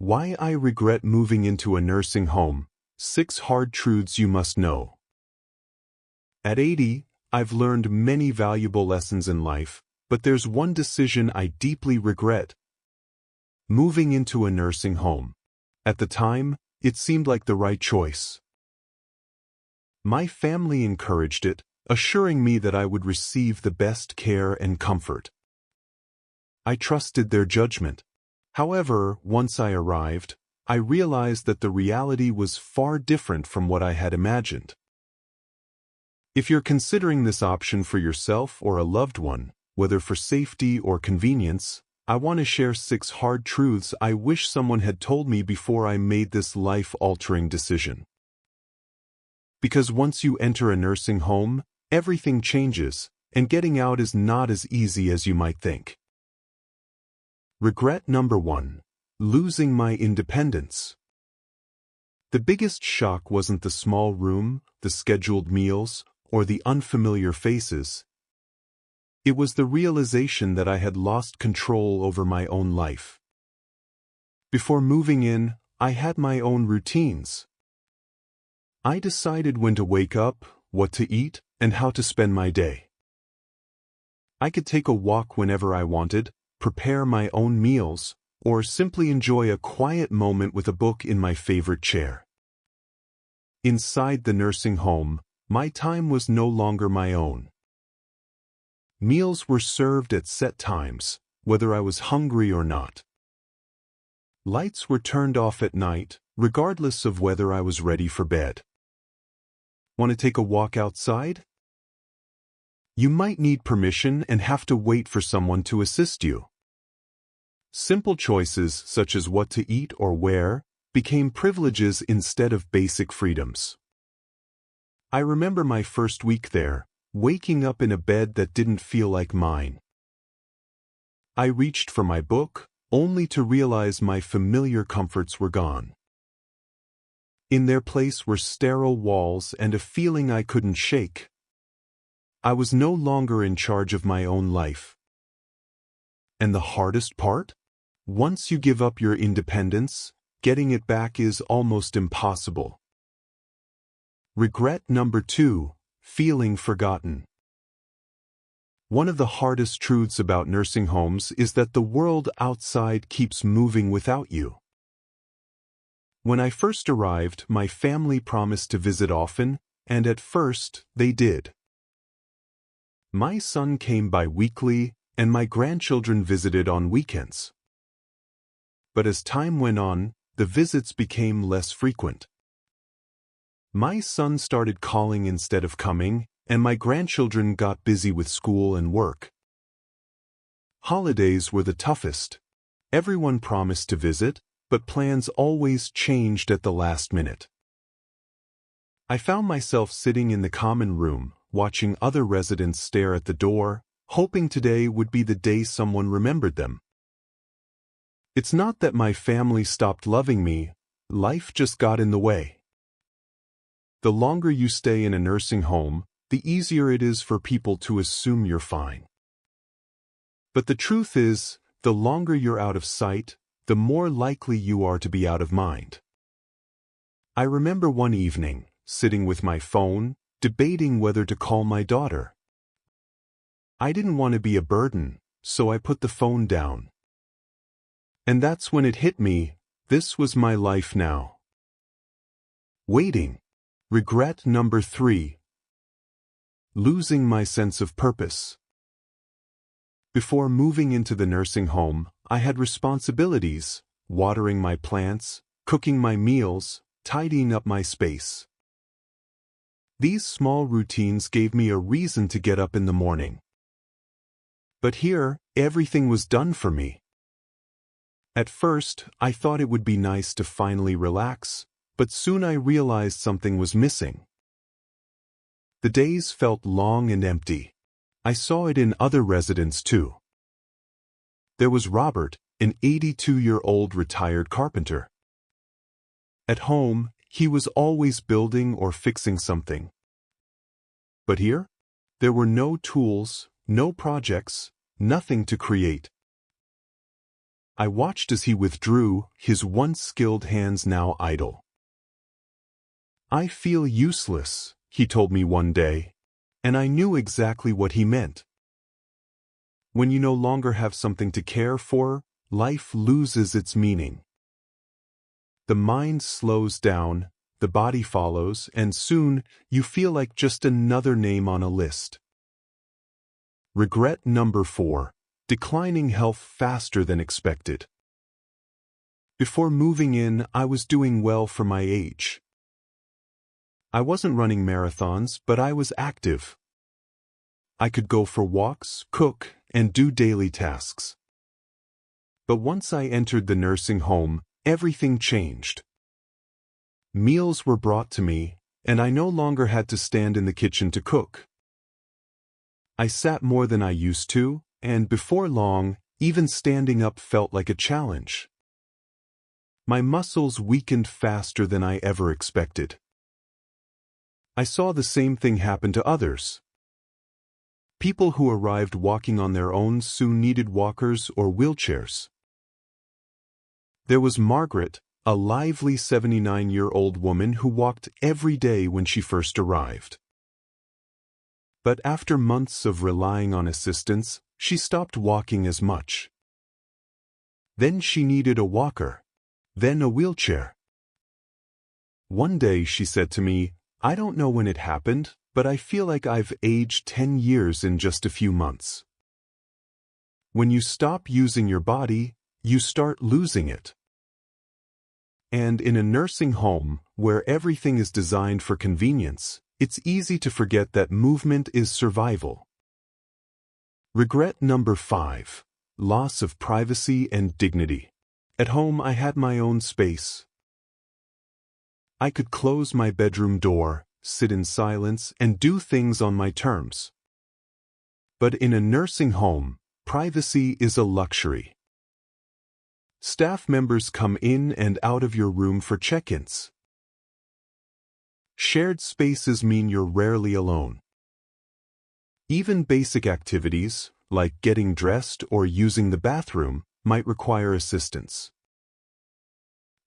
Why I regret moving into a nursing home. 6 hard truths you must know. At 80, I've learned many valuable lessons in life, but there's one decision I deeply regret. Moving into a nursing home. At the time, it seemed like the right choice. My family encouraged it, assuring me that I would receive the best care and comfort. I trusted their judgment. However, once I arrived, I realized that the reality was far different from what I had imagined. If you're considering this option for yourself or a loved one, whether for safety or convenience, I want to share 6 hard truths I wish someone had told me before I made this life-altering decision. Because once you enter a nursing home, everything changes, and getting out is not as easy as you might think. Regret number 1. Losing my independence. The biggest shock wasn't the small room, the scheduled meals, or the unfamiliar faces. It was the realization that I had lost control over my own life. Before moving in, I had my own routines. I decided when to wake up, what to eat, and how to spend my day. I could take a walk whenever I wanted, prepare my own meals, or simply enjoy a quiet moment with a book in my favorite chair. Inside the nursing home, my time was no longer my own. Meals were served at set times, whether I was hungry or not. Lights were turned off at night, regardless of whether I was ready for bed. Want to take a walk outside? You might need permission and have to wait for someone to assist you. Simple choices such as what to eat or wear became privileges instead of basic freedoms. I remember my first week there, waking up in a bed that didn't feel like mine. I reached for my book, only to realize my familiar comforts were gone. In their place were sterile walls and a feeling I couldn't shake. I was no longer in charge of my own life. And the hardest part? Once you give up your independence, getting it back is almost impossible. Regret number 2. Feeling forgotten. One of the hardest truths about nursing homes is that the world outside keeps moving without you. When I first arrived, my family promised to visit often, and at first, they did. My son came bi-weekly, and my grandchildren visited on weekends. But as time went on, the visits became less frequent. My son started calling instead of coming, and my grandchildren got busy with school and work. Holidays were the toughest. Everyone promised to visit, but plans always changed at the last minute. I found myself sitting in the common room, watching other residents stare at the door, hoping today would be the day someone remembered them. It's not that my family stopped loving me, life just got in the way. The longer you stay in a nursing home, the easier it is for people to assume you're fine. But the truth is, the longer you're out of sight, the more likely you are to be out of mind. I remember one evening, sitting with my phone, debating whether to call my daughter. I didn't want to be a burden, so I put the phone down. And that's when it hit me, this was my life now. Waiting. Regret number 3. Losing my sense of purpose. Before moving into the nursing home, I had responsibilities, watering my plants, cooking my meals, tidying up my space. These small routines gave me a reason to get up in the morning. But here, everything was done for me. At first, I thought it would be nice to finally relax, but soon I realized something was missing. The days felt long and empty. I saw it in other residents too. There was Robert, an 82-year-old retired carpenter. At home, he was always building or fixing something. But here, there were no tools, no projects, nothing to create. I watched as he withdrew, his once skilled hands now idle. "I feel useless," he told me one day, and I knew exactly what he meant. When you no longer have something to care for, life loses its meaning. The mind slows down, the body follows, and soon you feel like just another name on a list. Regret number 4. Declining health faster than expected. Before moving in, I was doing well for my age. I wasn't running marathons, but I was active. I could go for walks, cook, and do daily tasks. But once I entered the nursing home, everything changed. Meals were brought to me, and I no longer had to stand in the kitchen to cook. I sat more than I used to, and before long, even standing up felt like a challenge. My muscles weakened faster than I ever expected. I saw the same thing happen to others. People who arrived walking on their own soon needed walkers or wheelchairs. There was Margaret, a lively 79-year-old woman who walked every day when she first arrived. But after months of relying on assistance, she stopped walking as much. Then she needed a walker, then a wheelchair. One day she said to me, "I don't know when it happened, but I feel like I've aged 10 years in just a few months." When you stop using your body, you start losing it. And in a nursing home, where everything is designed for convenience, it's easy to forget that movement is survival. Regret number 5. Loss of privacy and dignity. At home, I had my own space. I could close my bedroom door, sit in silence, and do things on my terms. But in a nursing home, privacy is a luxury. Staff members come in and out of your room for check-ins. Shared spaces mean you're rarely alone. Even basic activities, like getting dressed or using the bathroom, might require assistance.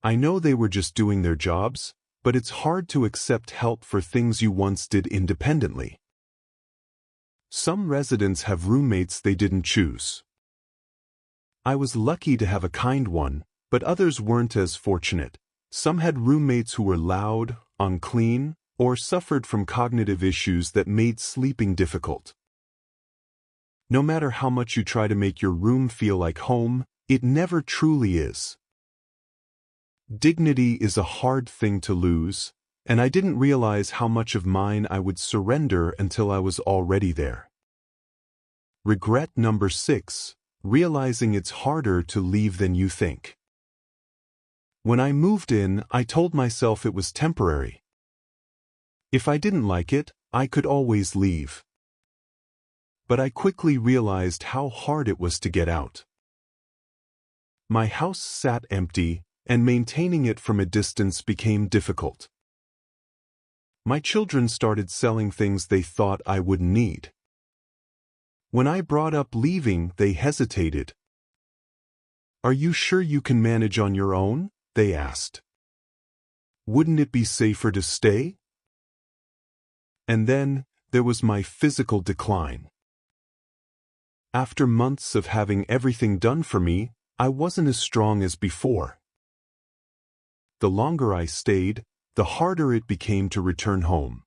I know they were just doing their jobs, but it's hard to accept help for things you once did independently. Some residents have roommates they didn't choose. I was lucky to have a kind one, but others weren't as fortunate. Some had roommates who were loud, unclean, or suffered from cognitive issues that made sleeping difficult. No matter how much you try to make your room feel like home, it never truly is. Dignity is a hard thing to lose, and I didn't realize how much of mine I would surrender until I was already there. Regret number 6. Realizing it's harder to leave than you think. When I moved in, I told myself it was temporary. If I didn't like it, I could always leave. But I quickly realized how hard it was to get out. My house sat empty, and maintaining it from a distance became difficult. My children started selling things they thought I wouldn't need. When I brought up leaving, they hesitated. "Are you sure you can manage on your own?" they asked. "Wouldn't it be safer to stay?" And then, there was my physical decline. After months of having everything done for me, I wasn't as strong as before. The longer I stayed, the harder it became to return home.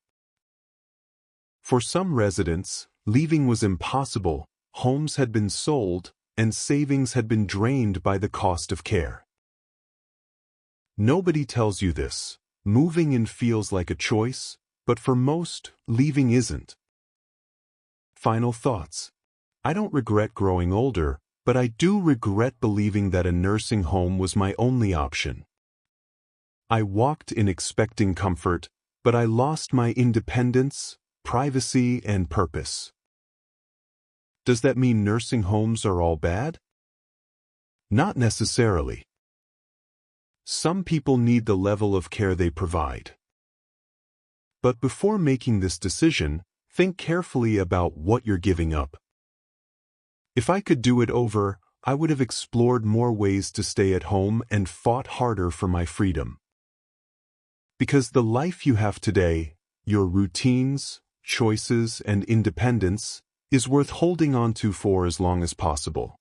For some residents, leaving was impossible. Homes had been sold, and savings had been drained by the cost of care. Nobody tells you this. Moving in feels like a choice, but for most, leaving isn't. Final thoughts. I don't regret growing older, but I do regret believing that a nursing home was my only option. I walked in expecting comfort, but I lost my independence, privacy, and purpose. Does that mean nursing homes are all bad? Not necessarily. Some people need the level of care they provide. But before making this decision, think carefully about what you're giving up. If I could do it over, I would have explored more ways to stay at home and fought harder for my freedom. Because the life you have today, your routines, choices, and independence, is worth holding on to for as long as possible.